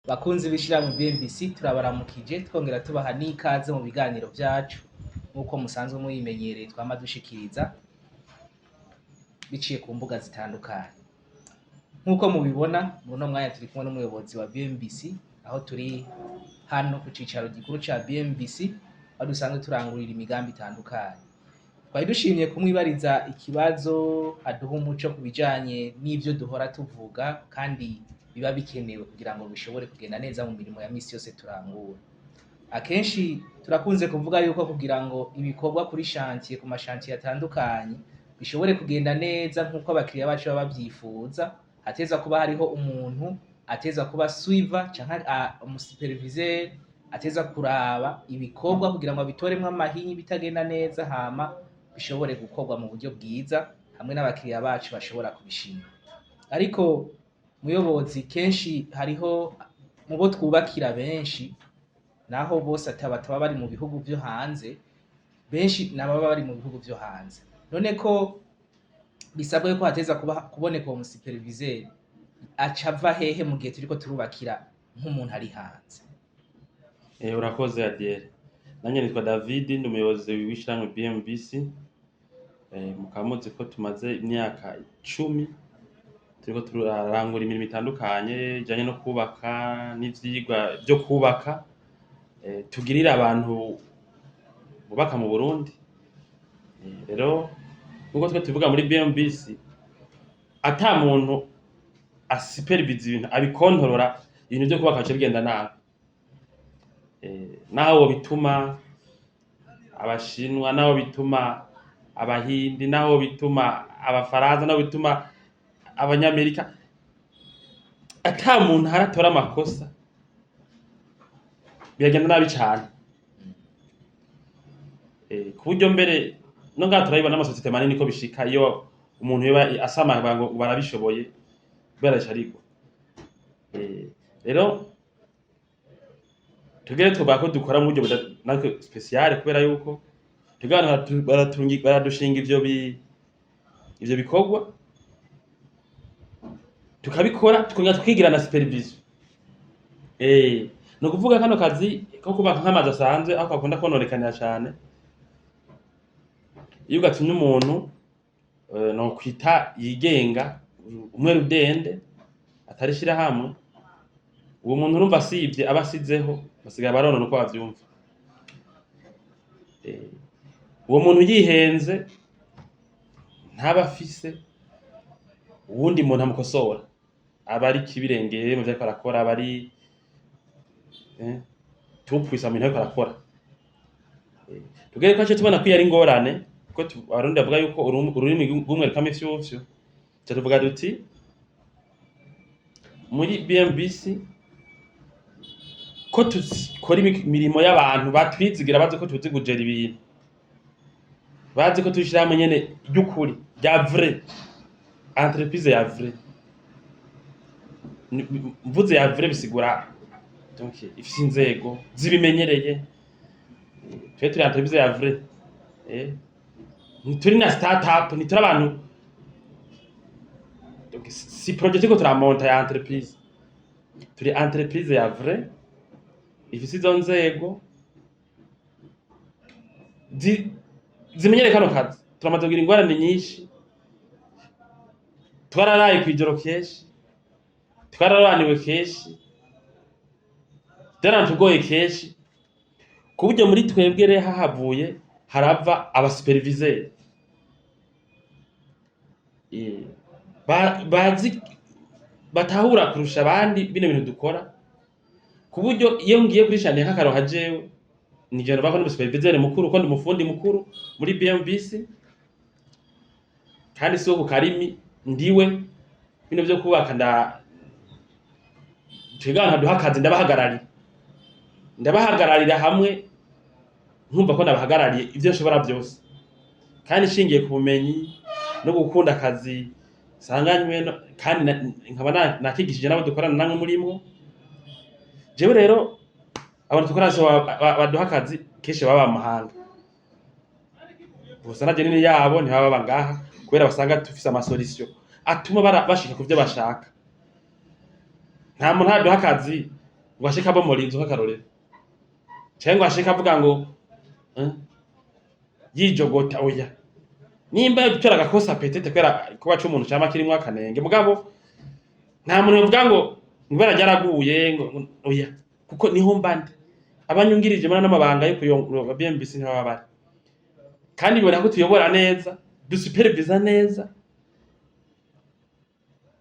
Bakunzi b'ishirahamwe BMBC turabaramukije twongera tubaha n'ikaze mu biganiro vyacu nk'uko musanzwe muyimenyereye twama dushikiriza biciye ku mbuga zitandukanye. Nk'uko mubibona muno mwanya turi kumwe n'umuyobozi wa BMBC aho turi hano ku cicaro gikuru ca BMBC aho dusanzwe turangurira imigambi itandukanye. Twari dushimye kumwibariza ikibazo aduha umuco ku bijanye n'ivyo duhora tuvuga kandi biba bikenewe kugira ngo bishobore kugenda neza mu mirimo ya misi yose turangura. Akenshi turakunze kuvuga yuko kugira ngo ibikorwa kuri chantier ku mashantier atandukanye bishobore kugenda neza nk'uko abakiriya bacu baba bavyifuza, hateza kuba hariho umuntu ateza kuba suiva canke umusuperviseur ateza kuraba ibikorwa kugira ngo abitoremwo amahinyu bitagenda neza hama bishobore gukorwa mu buryo bwiza hamwe n'abakiriya bacu bashobora kubishima. Ariko muyobozi kenshi hariho mubo twubakira benshi naho bose ataba bari mu bihugu vyo hanze, benshi nababa bari mu bihugu vyo hanze. None ko bisabwe ko hateza kuboneka uwo musuperviseur acava hehe mu gihe turiko turubakira nk'umuntu ari hanze? Urakoze Adiel. Nanye nitwa David ndi umuyobozi w'ishirahamwe BMBC. Mukaba muzi ko tumaze imyaka 10 turiko turarangura imirimo itandukanye ijanye no kubaka n'ivyigwa byo kubaka tugirira abantu bubaka mu Burundi. Rero nkuko twe tuvuga muri BMBC ata muntu asupervise ibintu abikontorora ibintu byo kubaka cyo bigenda nabi. Naho wobituma abashinwa, naho bituma abahindi, naho bituma abafaransa, naho bituma abanyamerika, ata muntu haratora amakosa biragenda nabi cyane. Ku buryo mbere no ngaha turabibona amasosiyete manini ko bishika iyo umuntu yoba asama ngo barabishoboye barasharigwa. Rero tugere tuba ko dukora mu buryo natwe special kubera yuko tugana baradushinga ivyo bikorwa tukabikora tukongera twigira na supervision. No kuvuga kano kazi ko kubaka nk'amazi asanzwe aho kakunda konorekanira cyane. Iyo ugatumye umuntu no kwita yigenga umwe rudende atarishira hamwe, uwo muntu urumva asivye abasizeho basigaye barona nuko bavyumva. Uwo muntu yihenze ntabafise uwundi muntu amukosora abari kibirengeye mu vyo arakora abari tupwisa mu nteko arakora. Tugere kwaje tubona ko yari ngorane ko abarundi bavuga yuko ururimi rw'umwe rukama ifyufyu. Tuvuga duti muri BMBC ko tukora imirimo y'abantu batwizigira bazi ko tuzi gujera ibintu, bazi ko tushiramo nyene ry'ukuri rya vrai, entreprise ya vrai. Mvuze ya vrai bisigura donc ifise inzego zibimenyereye. Twe turi entreprise ya vrai. Ntituri na startup, ntituri abantu donc si projet ko turamonta ya entreprise. Turi entreprise ya vrai ifise izo nzego zimenyere kano kazi. Turamaze kugira ingorane nyinshi, twararaye kwijoro keshi, twararaniwe keshi, tugoye keshi, ku buryo muri twebwe re hahavuye harava abasuperviseur bazi batahura kurusha abandi bino bintu dukora. Ku buryo iyo ngiye kuri shane nk'akaroha jewe nijana bako n'umusuperviseur mukuru ko ndi umufundi mukuru muri BMBC kandi soko karimi ndiwe bino byo kubaka twigana duha akazi ndabahagararira hamwe nkumva ko nabahagarariye ivyo nshobora byose kandi shingiye ku bumenyi no gukunda akazi sanganywe kandi nkaba nakigishije nabo dukorana namwe murimo. Jewe rero abantu tukoraje baduha akazi keshe baba amahanga gusa naje nini yabo ntibaba ngaha kubera basanga tufise amasolution atuma bashika kuvyo bashaka. Nta muntu aduha akazi ngo ashika bomora inzu nk'akarorero canke ngo ashika avuga ngo yijogota oya nimba gutora agakosa petete kwera kuba c'umuntu cama kirimwo akanenge mugabo nta muntu yovuga ngo ibara ryaraguye ngo oya kuko niho mbande abanyungirije mana n'amabanga yo kuyongura BMBC ntibaba bari kandi bibona ko tuyobora neza dusupervisa neza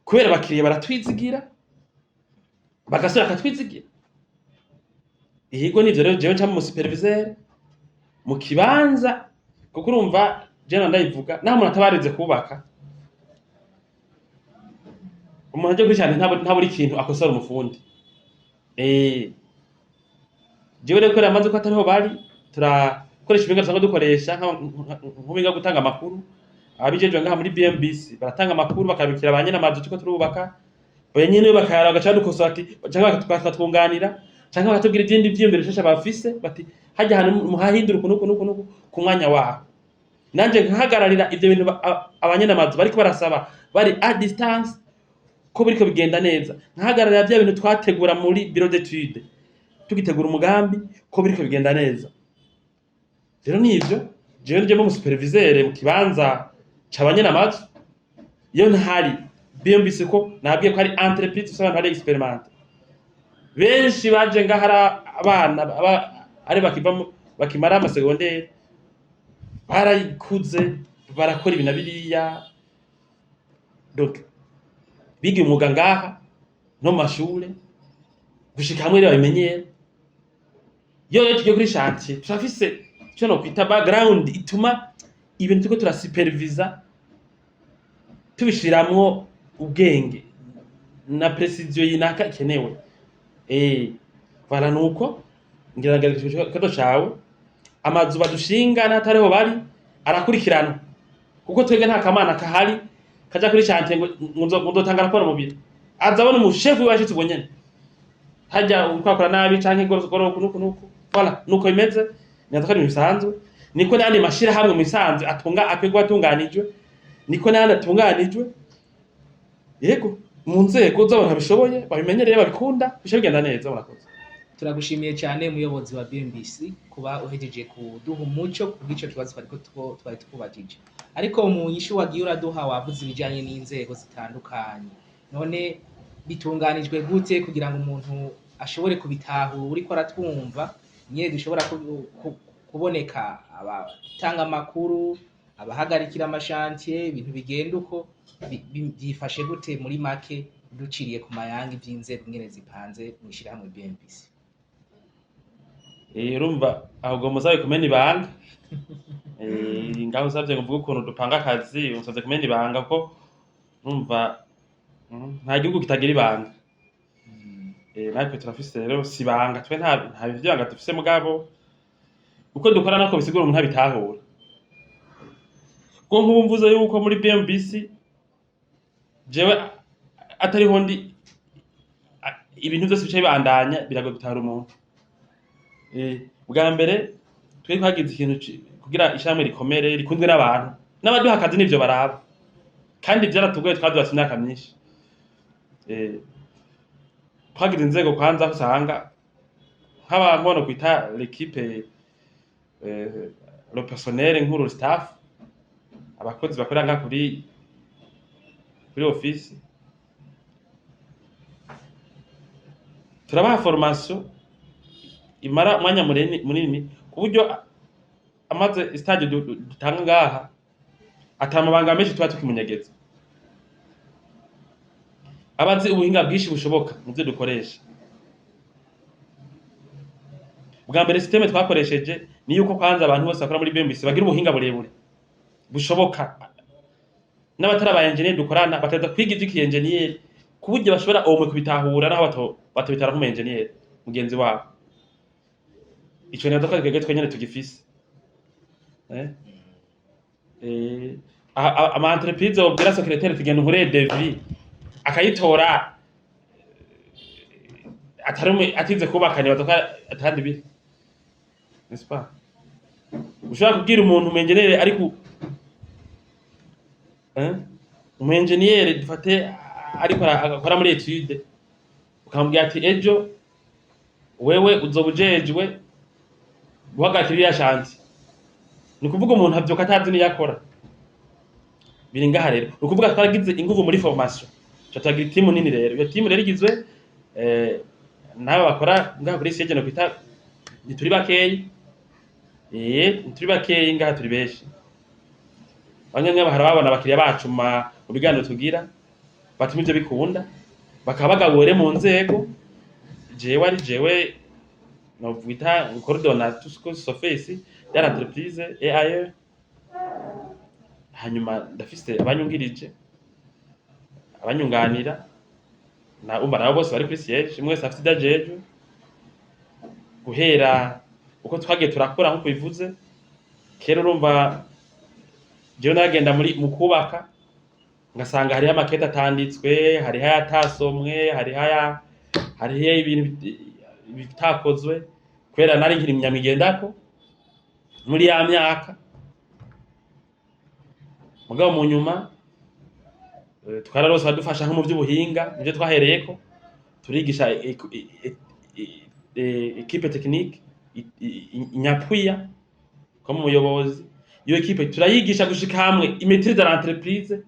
kubera bakiriye baratwizigira bagasura akatwizigira ihego nivyo rero jewe ncamo umusuperviseur mu kibanza kuko urumva je ndayivuga naho umuntu atabarize kubaka umuntu aje kwishana ntaburi ikintu akosora umufundi jewe rero ko yamaze ko atariho bari turakoresha ibinga dusanzwe dukoresha nk'ubinga gutanga amakuru abijejwe ngaha muri BMBC baratanga amakuru bakabikira abanye n'amazu tuko turubaka nyene bakayara gacha dukosora ati cyangwa twatwunganira cyangwa batubwira ibindi byiyumviro shasha bafise bati hajya hano muhahindura ukuntu ku mwanya waho nanje nkahagararira ivyo bintu abanye n'amazu bariko barasaba bari a distance ko biriko bigenda neza nkahagararira bya bintu twategura muri bureau d'étude tugitegura umugambi ko biriko bigenda neza rero nivyo jewe nje mu superviseur mu kibanza cabanye n'amazu iyo ntari BMBC ko nabwiye ko ari entreprise so abantu ari experiment benshi baje ngahara abana ari bakimara amasegondaire barayikuze barakora ibintu biriya donc biga umwuga ngaha no mashure gushika hamwe rero bimenyera yo rero tugiye kuri chantier turafise cyo no kwita background ituma ibintu tuko turasupervisa tubishiramwo ubwenge na precision yinaka ikenewe bara nuko ngiragarije kado cawe amazu badushinga natariho bari arakurikirana kuko twege nta kamana kahari kaja kuri chantier ngo ndotanga raporo mu biro azabona mu chef washitse ubonyene hajya ukakora nabi canke goro nuko voilà nuko imeze nyatakari misanzwe niko nandi mashira hamwe misanzwe akwegwa atunganijwe niko nandi atunganijwe yego mu nzego z'abantu bishoboye babimenyereye babikunda bishobigenda neza murakoze turagushimiye cyane umuyobozi wa BMBC kuba uhejeje kuduha umuco kubw'ico kibazo twari tukubajije ariko mu nyishu wagiye uraduha wavuze ibijanye n'inzego zitandukanye none bitunganijwe gute kugira ngo umuntu ashobore kubitahura uriko aratwumva nyene dushobora kuboneka abatanga amakuru abahagarikira amashantier ibintu bigenda uko byifashe gute muri make duciriye ku mayanga ivy'inzego ngene zipanze mw'ishirahamwe BMBC urumva ahubwo muzabe kumenya ibanga ngaho usabye ngo mvuge ukuntu dupanga akazi usabye kumenya ibanga ko urumva nta gihugu kitagira ibanga natwe turafise rero si ibanga twe nta bivanga dufise mugabo uko dukora nako bisigura umuntu abitahura ko nk'ubu mvuze yuko muri BMBC jewe atariho ndi ibintu byose bicaye bandanya biragoye gutahura umuntu bwa mbere twe twagize ikintu kugira ishamwe rikomere rikundwe n'abantu n'abaduha akazi n'ivyo baraba kandi byaratugoye twadubatse imyaka myinshi twagize inzego kwanza usanga nk'abantu bano kwita l'équipe le personnel nkuru staff abakozi bakorera nka kuri office turabaha formation imara umwanya munini kuburyo amaze stage dutanga ngaha atamabanga menshi tuba tukimunyegeza abazi ubuhinga bwishi bushoboka mu byo dukoresha bwa mbere systeme twakoresheje ni yuko kwanza abantu bose bakora muri BMBC bagira ubuhinga burebure bushoboka n'abatari aba engineer dukorana bataza kwiga ivy'iki engineer kuburyo bashobora omwe kubitahura naho batobitara nk'umu engineer mugenzi wabo ico neza ko twege twenyene tugifise ama entreprise obwira secrétaire tugenda nkure devis akayitora atarume atize kubakanye batoka atandi biri n'est-ce pas ushaka kubwira umuntu umengenere ariko umengenere dufate ariko akora muri etude ukamubwira ati ejo wewe uzobujejwe guhagarika iriya shanti. Ni kuvuga umuntu avyuka atazi niyo akora. Biri ngaha rero. Ni kuvuga twaragize inguvu muri formation. Tutagira timu nini rero. Iyo timu rero igizwe nabo bakora ngaha kuri siege no kwita turi bakeyi. Turi bakeyi ngaha turi beshi. Abanyamwe bahara babona abakiriya bacu mu biganiro tugira batuma ivyo bikunda bakaba bagabure mu nzego jewe no vita coordonner tout ce que surface ya entreprise et ailleurs. Hanyuma dafise abanyungirije abanyunganira na umba nabo bose bari kuri siege imwe wese afite dajeje guhera uko twagiye turakora nkuko bivuze. Kero urumva jewe naragenda mu kubaka ngasanga hariho amakete atanditswe, hariho ayatasomwe, hariho ibintu bitakozwe kubera nari nkiri munyamigendako muri ya myaka. Mugabo mu nyuma twararose badufasha nko mu by'ubuhinga nivyo twahereyeko turigisha equipe technique inyapwiya ko mu muyobozi. Iyo equipe turayigisha gushika hamwe imaîtrise de l'entreprise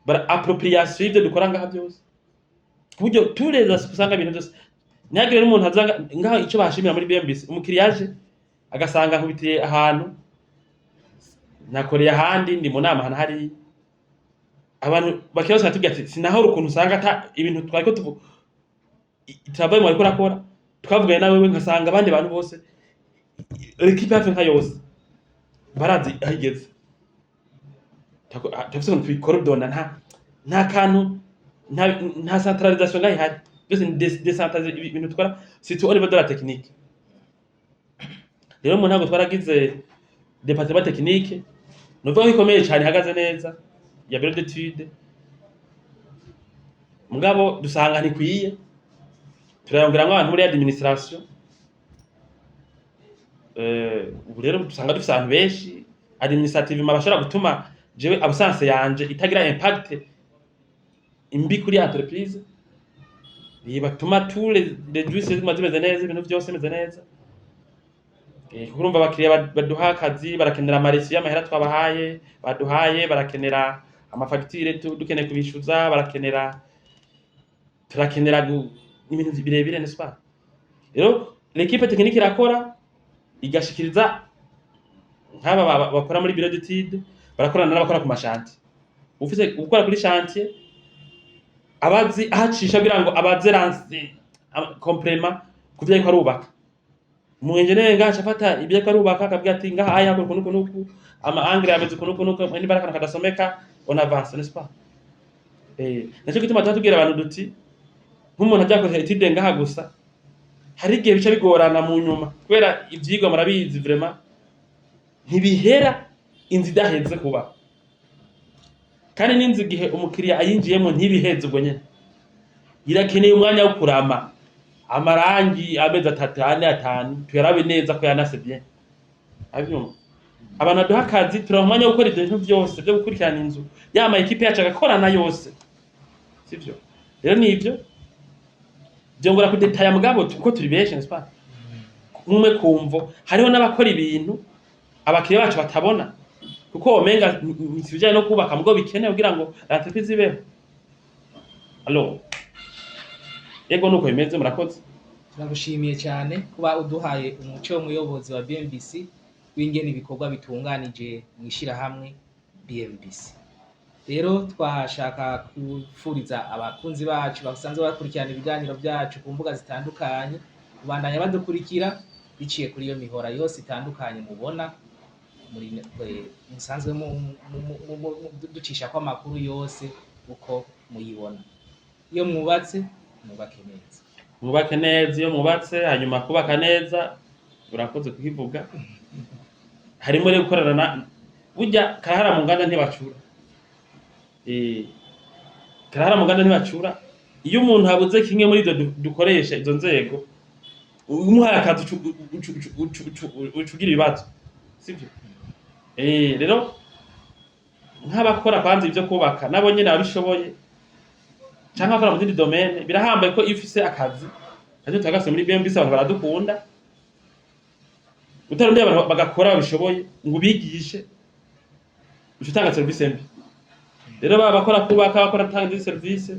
bara appropriation y'ivyo dukora ngaha byose kuburyo tureza usanga ibintu byose ntihagire n'umuntu azanga ngaha ico bashimira muri BMBC umukiriyaje agasanga nkubitiye ahantu nakoreye ahandi ndi mu nama hari abantu bakibazo batubwira ati sinaho ukuntu usanga ata ibintu twariko tuvuga travail mu ariko rakora twavuganye nawe we nkasanga abandi bantu bose l'équipe yafe nka yose barazi ahigeze tafise ngo twicoordona nta kantu nta centralisation ngaho ihari byose ni decentralisation ibintu twara c'est au niveau de la technique. Rero mu ntago twaragize département technique nuvuga ko ikomeye cyane ihagaze neza ya bureau d'étude mugabo dusanga ntikwiye turayongera abantu muri administration. Ubu rero dusanga dufise abantu benshi administrative mabashobora gutuma jewe absence yanje itagira impact imbi kuri entreprise batuma tous les juices zimeze neza ibintu byose bimeze neza. Kurumva abakiriya baduha akazi barakenera amaresi y'amahera twabahaye barakenera amafagitire dukeneye kubishuza turakenera ibintu birebire n'est-ce pas. Rero l'équipe technique irakora igashikiriza nk'aba bakora muri bureau d'étude barakorana n'abakora ku mashanti ufise gukora kuri chantier abazi ahacisha kugira ngo abazeranse complement kuvya yuko arubaka mu engineer ngacha fata ibyo ko arubaka akabwira ati ngaha aya kunuku ama angle ameze kunuku ni barakana kadasomeka on avance n'est-ce pas. Naco gituma tatubwira abantu duti nk'umuntu ajya ko étude ngaha gusa hari igihe bica bigorana mu nyuma kubera ivyigwa murabizi vraiment ntibihera inzi idaheze kuba kandi n'inzi gihe umukiriya ayinjiyemo ntibiheze ubwo nyene irakeneye umwanya wo kurama amarangi amezi 3 4 5 tuyarabe neza ko yanase bien avyumva. Abantu duha akazi turi umwanya wo gukora ibintu byose byo gukurikirana inzu yama equipe yacu agakorana yose sivyo. Rero nivyo byongora kudetaya mugabo tuko turi benshi n'est-ce pas. Umwe kumvo hariho n'abakora ibintu abakiriya bacu batabona kuko omenga nsibijanye no kubaka mugo bikenewe kugira ngo entreprise ibeho. Allo yego nuko bimeze murakoze. Turagushimiye cyane kuba uduhaye umuco w'umuyobozi wa BMBC w'ingene ibikorwa bitunganije mw'ishirahamwe BMBC. Rero twashaka kufuriza abakunzi bacu basanzwe bakurikirana ibiganiro byacu ku mbuga zitandukanye kubandanya badukurikira biciye kuri iyo mihora yose itandukanye mubona muri musanzwe ducisha kwa makuru yose uko muyibona. Iyo mwubatse mubake neza iyo mwubatse hanyuma kubaka neza urakoze kukivuga. Harimo rero gukorana burya karahara mu nganda ntibacura karahara mu nganda ntibacura. Iyo umuntu habuze kimwe muri izo dukoresha izo nzego umuhaye akazi ucugira ibibazo sivyo. Rero nk'abakora kwanza ibyo kubaka nabo nyene abishoboye cyangwa akora mu zindi domaine birahambaye ko ifise akazi kandi twagase muri BMBC abantu baradukunda utarondeye abantu bagakora babishoboye ngo bigishe utanga service mbi rero bakora kubaka bakora tanga service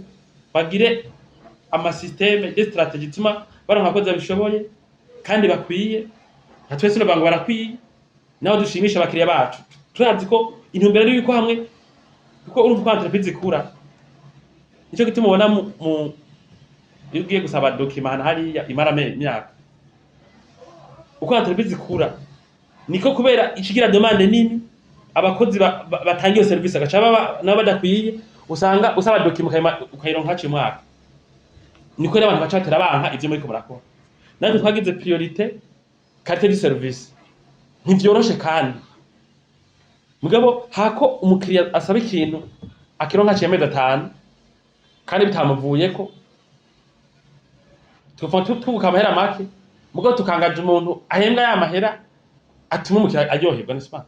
bagire amasysteme de strategie tuma baronka abakozi babishoboye kandi bakwiye natwese n'abantu barakwiye naho dushimisha abakiriya bacu turazi ko intumbero ari yuko hamwe kuko urumva ko entreprise ikura nico gituma ubona mu ugiye gusaba document hariya imara myaka uko entreprise ikura niko kubera ikigira demande nini abakozi batangiye service agaca nabo badakwiye usanga usaba document ukayironka haci mwaka niko rero abantu bacatera banka ivyo muri ko murakora natwe twagize priorité qualité du service ntivyoroshe kandi mugabo hako umukiriya asaba ikintu akironka haci amezi 5 kandi bitamuvuyeko tuvuga amahera make mugabo tukangaje umuntu ahembwa ya mahera atuma umukiriya aryoherwa n'ispa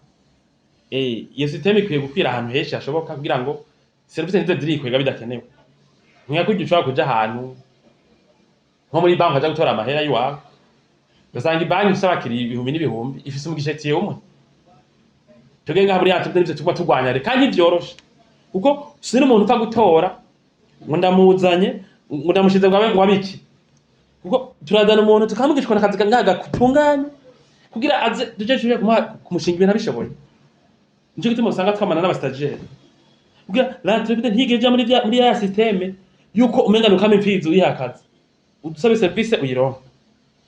iyo system ikwiye gukwira ahantu henshi hashoboka kugira ngo service nziza zirikwega bidakenewe ntiyakurya ushobora kuja ahantu nko muri banki aja gutora amahera yiwawe ugasanga ibanki ifise abakiriya ibihumbi n'ibihumbi ifise umugishetiye umwe twebwe ngaha muri yacu nivyo tuguma turwanya kandi ntivyoroshe kuko si n'umuntu upfa gutora ngo ndamuzanye ngo ndamushize ngo abiki kuko turazana umuntu tukamugishwa n'akazi ngaga kutunganya kugira aze tuje kumushinga ibintu abishoboye nico gituma usanga twamana n'abastagiaire kugira l'entreprise ntigeje muri ya systeme yuko umenga nukama imfizi uyihakaza udusabe service uyironka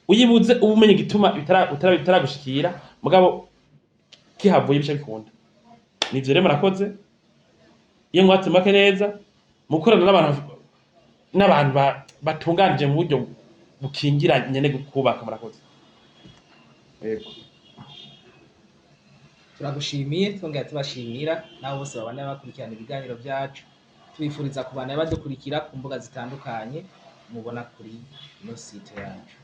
uyibuze ubumenye gituma bitaragushikira mugabo kihavuye bisha bikunda nivyo rero murakoze iyo mwatse make neza mukorana n'abantu batunganije mu buryo bukingira nyene kubaka murakoze yego turagushimiye twongera tubashimira nabo bose babana bakurikirana ibiganiro byacu twifuriza kubana badukurikira ku mbuga zitandukanye mubona kuri no site yacu